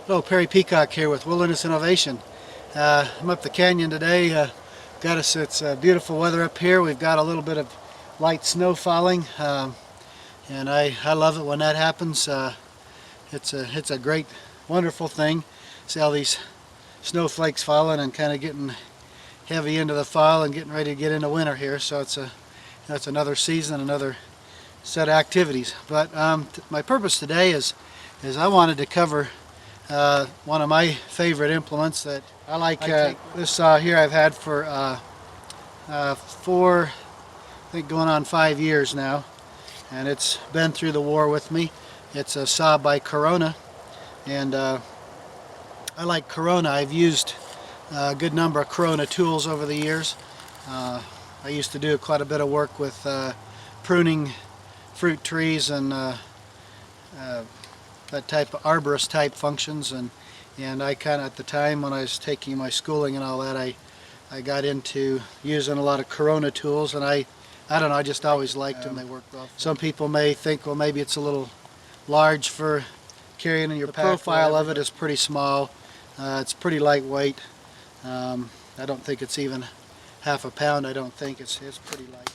Hello, Perry Peacock here with Wilderness Innovation. I'm up the canyon today. It's beautiful weather up here. We've got a little bit of light snow falling, and I love it when that happens. It's a great, wonderful thing. See all these snowflakes falling and kind of getting heavy into the fall and getting ready to get into winter here. So that's another season, another set of activities. But my purpose today is I wanted to cover one of my favorite implements that I like. This saw here I've had for I think going on 5 years now, and it's been through the war with me. It's a saw by Corona, and I like Corona. I've used a good number of Corona tools over the years. I used to do quite a bit of work with pruning fruit trees and that type of arborist type functions, and I kind of, at the time when I was taking my schooling and all that, I got into using a lot of Corona tools, and I don't know, I just always liked them. They worked well. Some people may think, well, maybe it's a little large for carrying in your pack. The profile of it is pretty small. It's pretty lightweight. I don't think it's even half a pound. I don't think it's pretty light.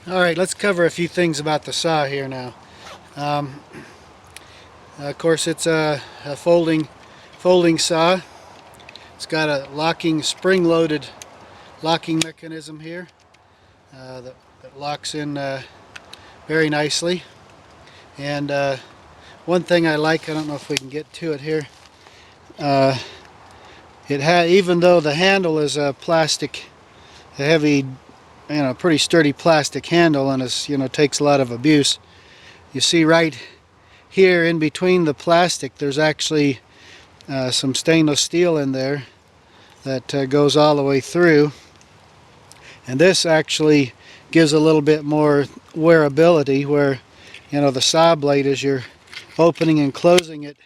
Alright, let's cover a few things about the saw here now. Of course, it's a folding saw. It's got a spring-loaded locking mechanism here that locks in very nicely. And one thing I like, I don't know if we can get to it here, even though the handle is a plastic, a heavy, pretty sturdy plastic handle, and is, takes a lot of abuse. You see right here in between the plastic, there's actually some stainless steel in there that goes all the way through, and this actually gives a little bit more wearability, where the saw blade, as you're opening and closing it,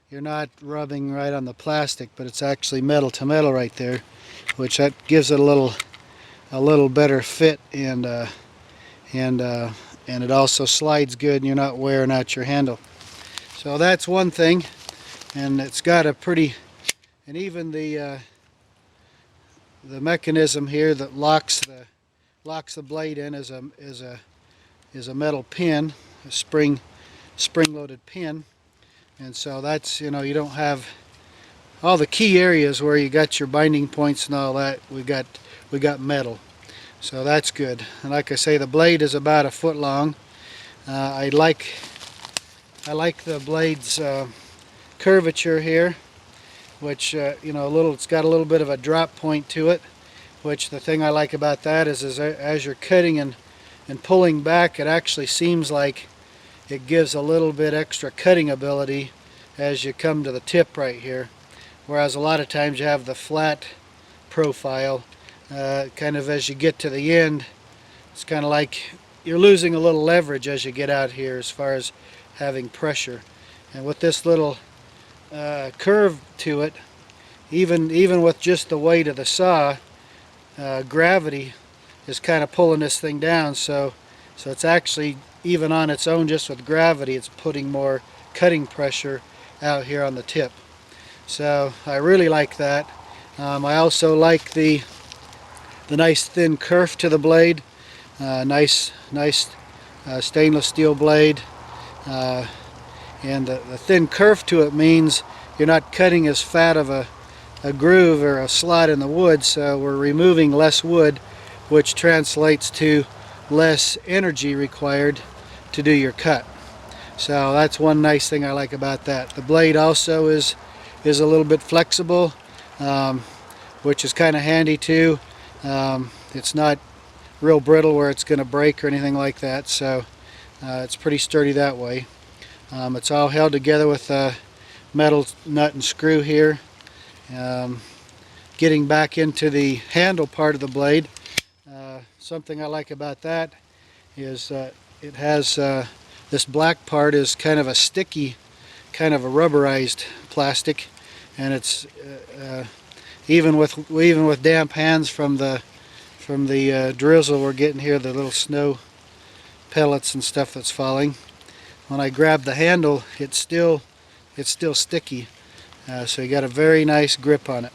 you're not rubbing right on the plastic, but it's actually metal to metal right there, which that gives it a little better fit, and it also slides good, and you're not wearing out your handle. So that's one thing, and it's got a pretty, and even the mechanism here that locks the blade in is a metal pin, a spring-loaded pin, and so that's, you don't have all the key areas where you got your binding points and all that. We got metal, so that's good. And like I say, the blade is about 1 foot long. I like the blade's curvature here, which it's got a little bit of a drop point to it. Which, the thing I like about that is as you're cutting and pulling back, it actually seems like it gives a little bit extra cutting ability as you come to the tip right here. Whereas a lot of times you have the flat profile. Kind of as you get to the end, it's kind of like you're losing a little leverage as you get out here as far as having pressure. And with this little curve to it, even with just the weight of the saw, gravity is kind of pulling this thing down, so it's actually, even on its own, just with gravity, it's putting more cutting pressure out here on the tip. So I really like that. I also like the nice thin kerf to the blade. Nice stainless steel blade, and the thin kerf to it means you're not cutting as fat of a groove or a slot in the wood, so we're removing less wood, which translates to less energy required to do your cut. So that's one nice thing I like about that. The blade also is a little bit flexible, which is kind of handy too. It's not real brittle where it's going to break or anything like that, so it's pretty sturdy that way. It's all held together with a metal nut and screw here. Getting back into the handle part of the blade, something I like about that is it has this black part is kind of a sticky, kind of a rubberized plastic, and it's even with damp hands from the drizzle we're getting here, the little snow pellets and stuff that's falling. when I grab the handle, it's still sticky. So you got a very nice grip on it.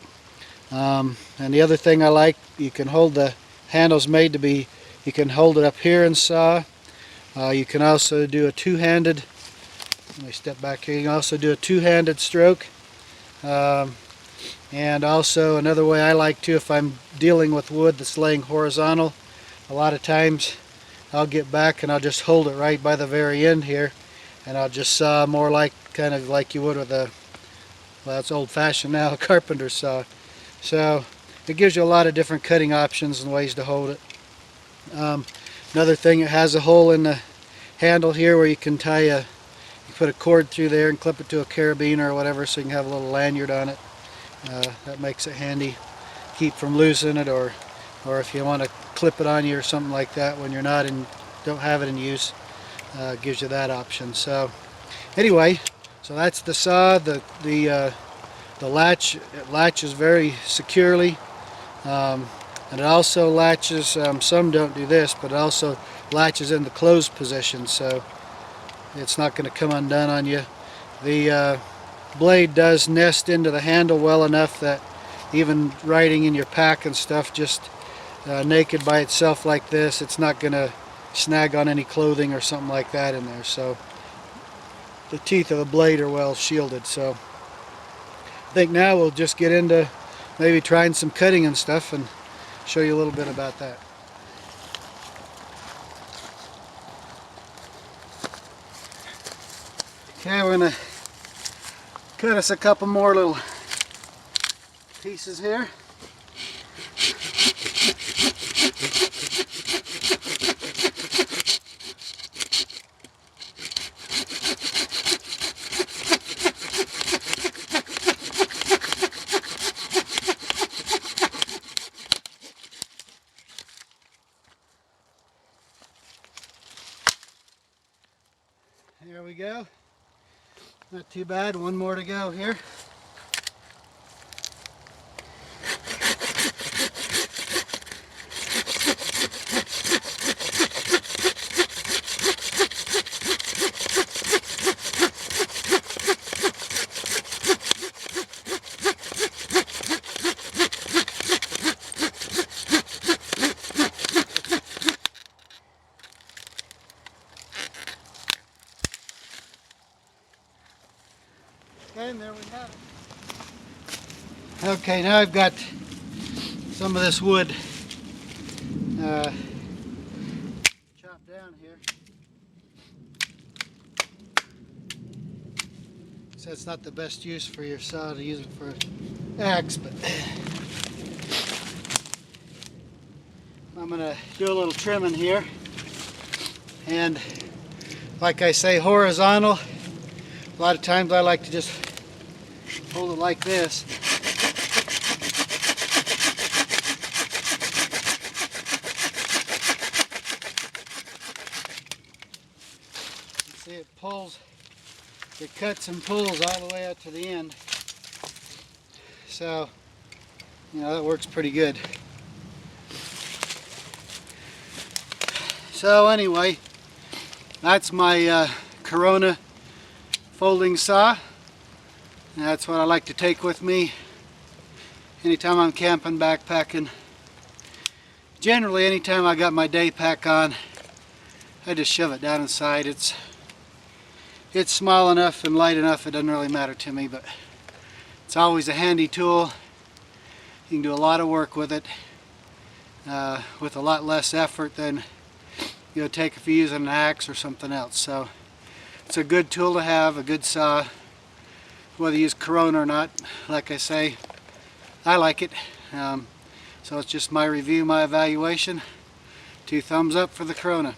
And the other thing I like, you can hold the handle's made to be, you can hold it up here and saw. You can also do a two-handed, let me step back here, you can also do a two-handed stroke. And also another way I like to, if I'm dealing with wood that's laying horizontal, a lot of times I'll get back and I'll just hold it right by the very end here, and I'll just saw more like, kind of like you would with a, well, it's old-fashioned now, a carpenter's saw. So it gives you a lot of different cutting options and ways to hold it. Another thing, it has a hole in the handle here where you can tie you put a cord through there and clip it to a carabiner or whatever, so you can have a little lanyard on it. That makes it handy, keep from losing it, or if you want to clip it on you or something like that when you're not in, don't have it in use, gives you that option. So anyway, so that's the saw. The latch, it latches very securely, and it also latches, some don't do this, but it also latches in the closed position, so it's not going to come undone on you. The blade does nest into the handle well enough that even riding in your pack and stuff, just naked by itself like this, it's not going to snag on any clothing or something like that in there. So the teeth of the blade are well shielded. So I think now we'll just get into maybe trying some cutting and stuff and show you a little bit about that. Okay, we're going to cut us a couple more little pieces here. There we go. Not too bad. One more to go here. And there we have it. Okay, now I've got some of this wood chopped down here. So it's not the best use for your saw, to use it for an axe, but I'm going to do a little trimming here. And like I say, horizontal. A lot of times I like to just hold it like this. You see it pulls, it cuts and pulls all the way out to the end. So, you know, that works pretty good. So anyway, that's my Corona folding saw. And that's what I like to take with me anytime I'm camping, backpacking. Generally, anytime I got my day pack on, I just shove it down inside. It's small enough and light enough, it doesn't really matter to me, but it's always a handy tool. You can do a lot of work with it with a lot less effort than you'll take if you're using an axe or something else. So it's a good tool to have, a good saw, whether you use Corona or not. Like I say, I like it. So it's just my review, my evaluation. 2 thumbs up for the Corona.